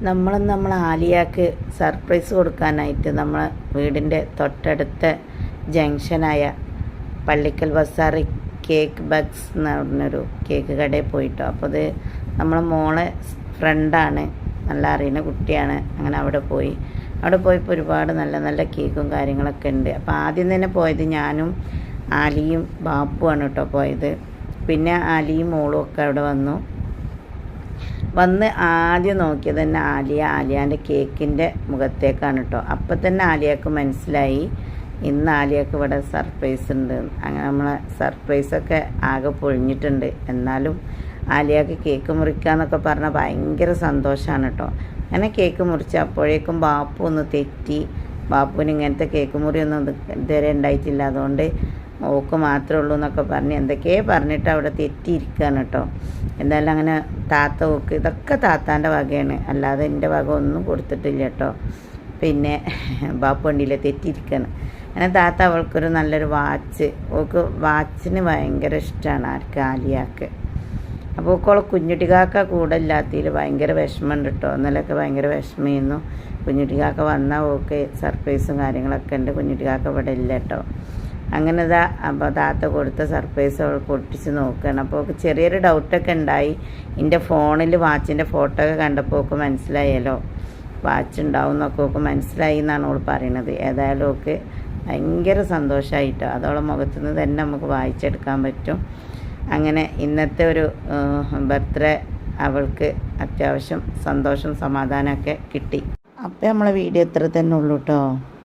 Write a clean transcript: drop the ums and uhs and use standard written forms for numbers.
നമ്മൾ ആലിയാക്ക് സർപ്രൈസ് കൊടുക്കാനായിട്ട് നമ്മളെ വീടിൻ്റെ തൊട്ടടുത്ത ജംഗ്ഷനായ പള്ളിക്കൽ ബസാറ് കേക്ക് ബഗ്സ് എന്ന് പറഞ്ഞൊരു കേക്ക് കടയിൽ പോയിട്ടോ. അപ്പോൾ അത് നമ്മളെ മോളെ ഫ്രണ്ടാണ്, നല്ല അറിയുന്ന കുട്ടിയാണ്. അങ്ങനെ അവിടെ പോയപ്പോൾ ഒരുപാട് നല്ല നല്ല കേക്കും കാര്യങ്ങളൊക്കെ ഉണ്ട്. അപ്പോൾ ആദ്യം തന്നെ പോയത് ഞാനും ആലിയും ബാപ്പുമാണ് കേട്ടോ പോയത്. പിന്നെ ആലിയും മോളും ഒക്കെ അവിടെ വന്ന് ആദ്യം നോക്കിയത് തന്നെ ആലിയാൻ്റെ കേക്കിൻ്റെ മുഖത്തേക്കാണ് കേട്ടോ. അപ്പം തന്നെ ആലിയക്ക് മനസ്സിലായി ഇന്ന് ആലിയക്ക് ഇവിടെ സർപ്രൈസ് ഉണ്ട്. അങ്ങനെ നമ്മളെ സർപ്രൈസൊക്കെ ആകെ പൊളിഞ്ഞിട്ടുണ്ട്. എന്നാലും ആലിയക്ക് കേക്ക് മുറിക്കാന്നൊക്കെ പറഞ്ഞാൽ ഭയങ്കര സന്തോഷമാണ് കേട്ടോ. അങ്ങനെ കേക്ക് മുറിച്ച് അപ്പോഴേക്കും ബാപ്പു ഒന്ന് തെറ്റി. ബാപ്പുവിന് ഇങ്ങനത്തെ കേക്ക് മുറിയൊന്നും ഇതുവരെ ഉണ്ടായിട്ടില്ല, അതുകൊണ്ട് ഓക്ക് മാത്രമേ ഉള്ളൂ എന്നൊക്കെ പറഞ്ഞ് എന്തൊക്കെയോ പറഞ്ഞിട്ട് അവിടെ തെറ്റിയിരിക്കുകയാണ് കേട്ടോ. എന്തായാലും അങ്ങനെ താത്ത ഓക്ക് ഇതൊക്കെ താത്താൻ്റെ വകയാണ്, അല്ലാതെ എൻ്റെ വക ഒന്നും കൊടുത്തിട്ടില്ല കേട്ടോ. പിന്നെ ബാപ്പു വണ്ടിയിൽ തെറ്റിയിരിക്കുകയാണ്. അങ്ങനെ താത്ത അവൾക്കൊരു നല്ലൊരു വാച്ച്, ഓക്ക് വാച്ചിന് ഭയങ്കര ഇഷ്ടമാണ് ആലിയാക്ക്. അപ്പോൾ ഓക്കോളെ കുഞ്ഞുട്ടികാക്ക കൂടെ ഇല്ലാത്തതിൽ ഭയങ്കര വിഷമമുണ്ട് കേട്ടോ. ഇന്നലെയൊക്കെ ഭയങ്കര വിഷമമായിരുന്നു. കുഞ്ഞുട്ടികാക്ക വന്നാൽ ഓക്ക് സർപ്രൈസും കാര്യങ്ങളൊക്കെ ഉണ്ട്. കുഞ്ഞുട്ടികാക്ക ഇവിടെ ഇല്ല കേട്ടോ. അങ്ങനെ അപ്പോൾ താത്ത കൊടുത്ത സർപ്രൈസ് അവൾ പൊട്ടിച്ച് നോക്കുകയാണ്. അപ്പോൾ ഓക്ക് ചെറിയൊരു ഡൗട്ടൊക്കെ ഉണ്ടായി. എൻ്റെ ഫോണിൽ വാച്ചിൻ്റെ ഫോട്ടോ ഒക്കെ കണ്ടപ്പോൾ ഓക്ക് മനസ്സിലായല്ലോ വാച്ച് ഉണ്ടാവും എന്നൊക്കെ ഓക്ക് മനസ്സിലായി എന്നാണ് അവൾ പറയണത്. ഏതായാലും ഓക്ക് ഭയങ്കര സന്തോഷമായിട്ടോ. അതോളം മുഖത്തുനിന്ന് തന്നെ നമുക്ക് വായിച്ചെടുക്കാൻ പറ്റും. അങ്ങനെ ഇന്നത്തെ ഒരു ബർത്ത്ഡേ അവൾക്ക് അത്യാവശ്യം സന്തോഷം സമാധാനമൊക്കെ കിട്ടി. അപ്പോൾ നമ്മളെ വീഡിയോ ഇത്ര തന്നെ ഉള്ളൂ കേട്ടോ.